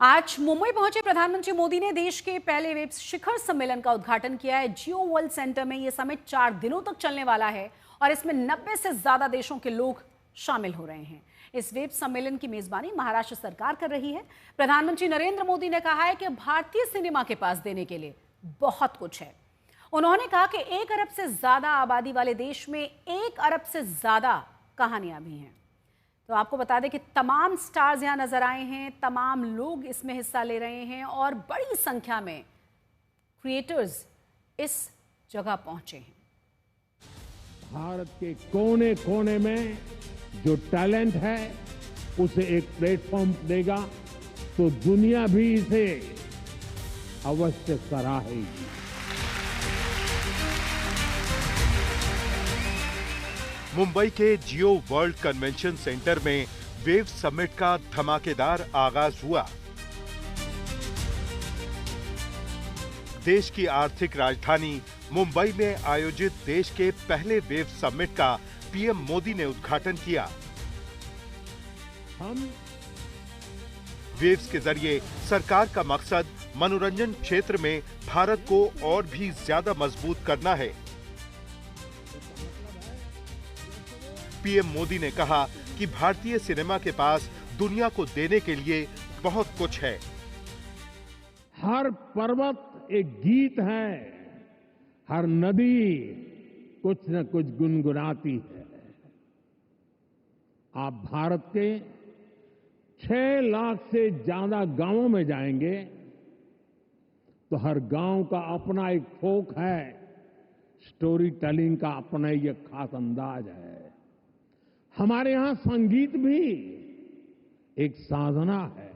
आज मुंबई पहुंचे प्रधानमंत्री मोदी ने देश के पहले वेब शिखर सम्मेलन का उद्घाटन किया है। जियो वर्ल्ड सेंटर में यह समिट 4 दिनों तक चलने वाला है और इसमें 90 से ज्यादा देशों के लोग शामिल हो रहे हैं। इस वेब सम्मेलन की मेजबानी महाराष्ट्र सरकार कर रही है। प्रधानमंत्री नरेंद्र मोदी ने कहा है कि भारतीय सिनेमा के पास देने के लिए बहुत कुछ है। उन्होंने कहा कि 1 अरब से ज्यादा आबादी वाले देश में 1 अरब से ज्यादा कहानियां भी हैं। तो आपको बता दें कि तमाम स्टार्स यहाँ नजर आए हैं, तमाम लोग इसमें हिस्सा ले रहे हैं और बड़ी संख्या में क्रिएटर्स इस जगह पहुंचे हैं। भारत के कोने कोने में जो टैलेंट है उसे एक प्लेटफॉर्म देगा तो दुनिया भी इसे अवश्य सराहेगी। मुंबई के जियो वर्ल्ड कन्वेंशन सेंटर में वेव समिट का धमाकेदार आगाज हुआ। देश की आर्थिक राजधानी मुंबई में आयोजित देश के पहले वेव समिट का पीएम मोदी ने उद्घाटन किया। वेव्स के जरिए सरकार का मकसद मनोरंजन क्षेत्र में भारत को और भी ज्यादा मजबूत करना है। पीएम मोदी ने कहा कि भारतीय सिनेमा के पास दुनिया को देने के लिए बहुत कुछ है। हर पर्वत एक गीत है, हर नदी कुछ न कुछ गुनगुनाती है। आप भारत के 6 लाख से ज्यादा गांवों में जाएंगे तो हर गांव का अपना एक फोक है, स्टोरी टेलिंग का अपना ही एक खास अंदाज है। हमारे यहां संगीत भी एक साधना है।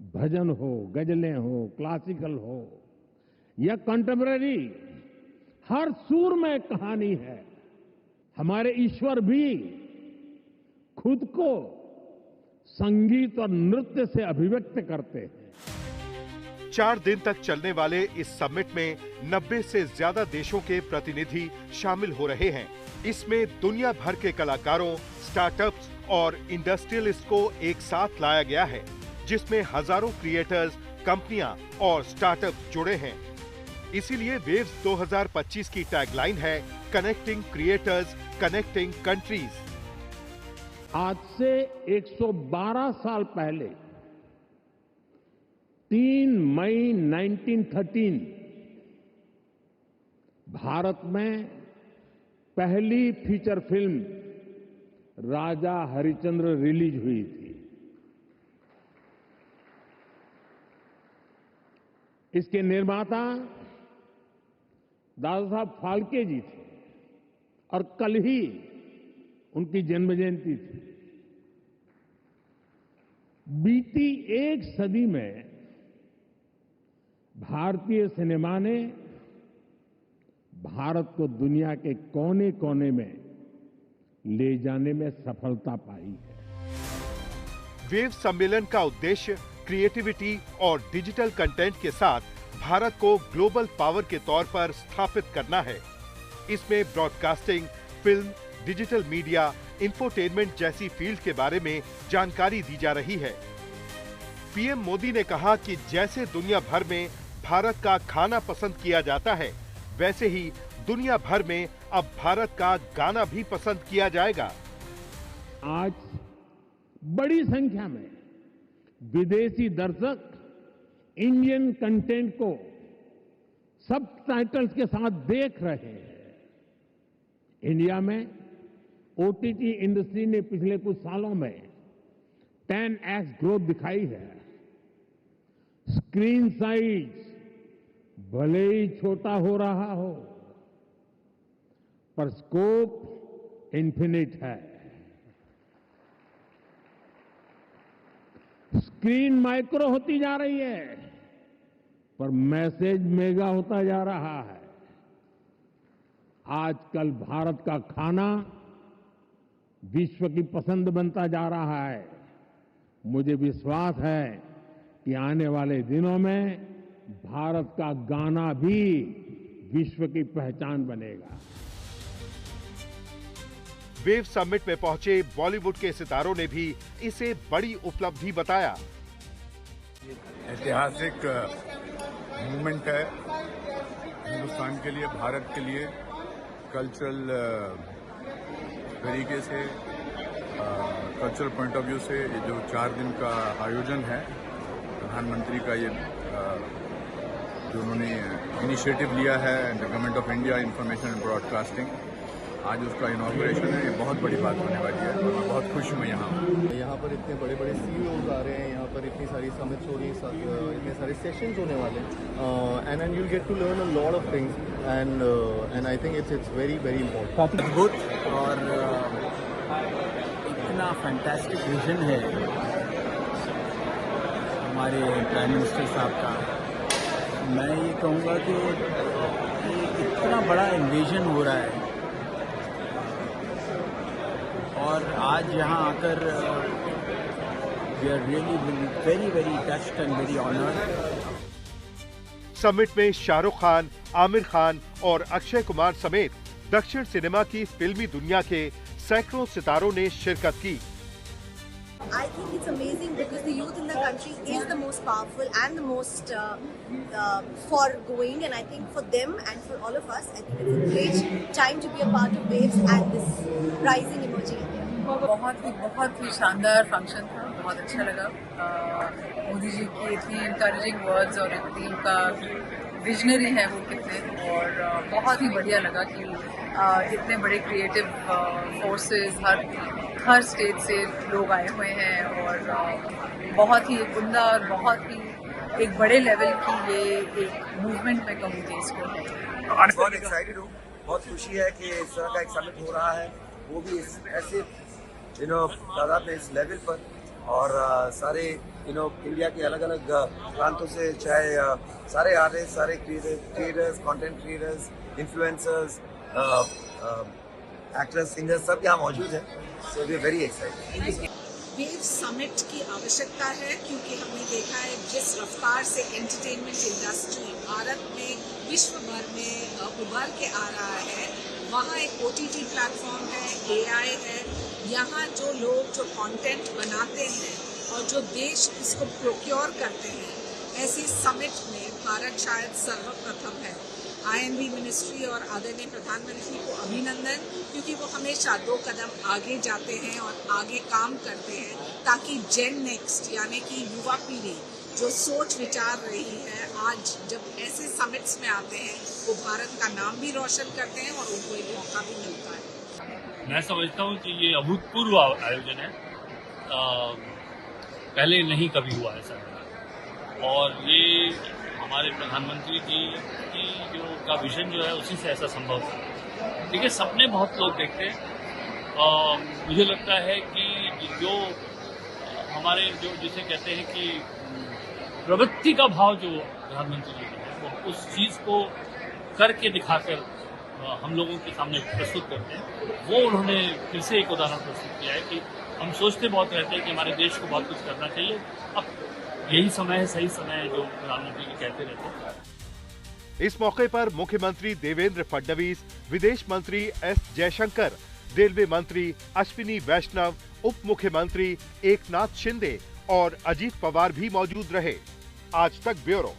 भजन हो, गजलें हो, क्लासिकल हो या कंटेम्पररी, हर सुर में कहानी है। हमारे ईश्वर भी खुद को संगीत और नृत्य से अभिव्यक्त करते हैं। 4 दिन तक चलने वाले इस समिट में 90 से ज्यादा देशों के प्रतिनिधि शामिल हो रहे हैं। इसमें दुनिया भर के कलाकारों, स्टार्टअप्स और इंडस्ट्रियलिस्ट को एक साथ लाया गया है, जिसमें हजारों क्रिएटर्स, कंपनियां और स्टार्टअप्स जुड़े हैं। इसीलिए वेव्स 2025 की टैगलाइन है कनेक्टिंग क्रिएटर्स, कनेक्टिंग कंट्रीज। आज से 112 साल पहले 3 मई 1913 भारत में पहली फीचर फिल्म राजा हरिश्चंद्र रिलीज हुई थी। इसके निर्माता दादा साहब फाल्के जी थे और कल ही उनकी जन्म जयंती थी। बीती 1 सदी में भारतीय सिनेमा ने भारत को दुनिया के कोने कोने में ले जाने में सफलता पाई है। वेव सम्मेलन का उद्देश्य क्रिएटिविटी और डिजिटल कंटेंट के साथ भारत को ग्लोबल पावर के तौर पर स्थापित करना है। इसमें broadcasting, film, digital media, infotainment जैसी फील्ड के बारे में जानकारी दी जा रही है। पीएम मोदी ने कहा कि जैसे दुनिया भर में भारत का खाना पसंद किया जाता है, वैसे ही दुनिया भर में अब भारत का गाना भी पसंद किया जाएगा। आज बड़ी संख्या में विदेशी दर्शक इंडियन कंटेंट को सबटाइटल्स के साथ देख रहे हैं। इंडिया में ओटीटी इंडस्ट्री ने पिछले कुछ सालों में 10x ग्रोथ दिखाई है। स्क्रीन साइज भले ही छोटा हो रहा हो, पर स्कोप इन्फिनिट है। स्क्रीन माइक्रो होती जा रही है, पर मैसेज मेगा होता जा रहा है। आजकल भारत का खाना विश्व की पसंद बनता जा रहा है। मुझे विश्वास है कि आने वाले दिनों में भारत का गाना भी विश्व की पहचान बनेगा। वेव समिट में पहुंचे बॉलीवुड के सितारों ने भी इसे बड़ी उपलब्धि बताया। ऐतिहासिक मूवमेंट है हिंदुस्तान के लिए, भारत के लिए। कल्चरल तरीके से, कल्चरल पॉइंट ऑफ व्यू से ये जो 4 दिन का आयोजन है प्रधानमंत्री का, ये जो उन्होंने इनिशिएटिव लिया है government of India information and broadcasting, आज उसका इनॉग्रेशन है। ये बहुत बड़ी बात होने वाली है और मैं बहुत खुश हूँ यहाँ पर इतने बड़े बड़े CEOs आ रहे हैं, यहाँ पर इतनी सारी समिट्स हो रही हैं, इतने सारे सेशंस होने वाले हैं, and you'll get to learn a lot of things, and I think it's very very important. अद्भुत और इतना फैंटास्टिक विजन है हमारे प्राइम मिनिस्टर साहब का। मैं ये कहूँगा कि इतना बड़ा इन्वेजन हो रहा है और आज यहाँ आकर we are really very very touched and very honoured. Summit में शाहरुख खान, आमिर खान और अक्षय कुमार समेत दक्षिण सिनेमा की फिल्मी दुनिया के सैकड़ों सितारों ने शिरकत की। I think it's amazing because the youth in the country is the most powerful and the most forgoing, and I think for them and for all of us, I think it's a great time to be a part of WAVES and this rising emerging India. बहुत ही शानदार function था, बहुत अच्छा लगा। मोदी जी की इतनी encouraging words और इतनी उनका विजनरी है वो कितने, और बहुत ही बढ़िया लगा कि इतने बड़े क्रिएटिव फोर्सेस हर स्टेट से लोग आए हुए हैं और बहुत ही उम्दा और बहुत ही एक बड़े लेवल की ये एक मूवमेंट में कहूँगी इसको। बहुत एक्साइटेड हूँ, बहुत खुशी है कि इस तरह का एक समिट हो रहा है, वो भी ऐसे तादाद में, इस लेवल पर, और सारे इंडिया के अलग अलग प्रांतों से, चाहे सारे आर्टिस्ट, सारे creators, content creators, influencers, actors, singers, सब यहाँ मौजूद हैं। So we are very excited. Waves summit की आवश्यकता है क्योंकि हमने देखा है जिस रफ्तार से एंटरटेनमेंट इंडस्ट्री भारत में, विश्व भर में उभर के आ रहा है, वहाँ एक OTT प्लेटफॉर्म है, AI है, यहाँ जो लोग जो कंटेंट बनाते हैं और जो देश इसको प्रोक्योर करते हैं, ऐसी समिट में भारत शायद सर्वप्रथम है। INV मिनिस्ट्री और आदरणीय प्रधानमंत्री को अभिनंदन, क्योंकि वो हमेशा 2 कदम आगे जाते हैं और आगे काम करते हैं ताकि जेन नेक्स्ट यानी कि युवा पीढ़ी जो सोच विचार रही है, आज जब ऐसे समिट्स में आते हैं वो भारत का नाम भी रोशन करते हैं और उनको एक मौका भी मिलता है। मैं समझता हूँ कि ये अभूतपूर्व आयोजन है, पहले नहीं कभी हुआ ऐसा, और ये हमारे प्रधानमंत्री जी की जो का विजन जो है उसी से ऐसा संभव है। देखिए, सपने बहुत लोग देखते हैं, मुझे लगता है कि जो हमारे जो जिसे कहते हैं कि प्रवृत्ति का भाव जो प्रधानमंत्री जी का है, वो उस चीज़ को करके दिखाकर हम लोगों के सामने प्रस्तुत करते हैं। वो उन्होंने फिर से एक उदाहरण प्रस्तुत किया है कि हम सोचते बहुत रहते हैं कि हमारे देश को बहुत कुछ करना चाहिए, अब यही समय है, सही समय है जो प्रधानमंत्री जी कहते रहते हैं। इस मौके पर मुख्यमंत्री देवेंद्र फडणवीस, विदेश मंत्री S जयशंकर, रेलवे मंत्री अश्विनी वैष्णव, उप मुख्यमंत्री एकनाथ शिंदे और अजीत पवार भी मौजूद रहे। आज तक ब्यूरो।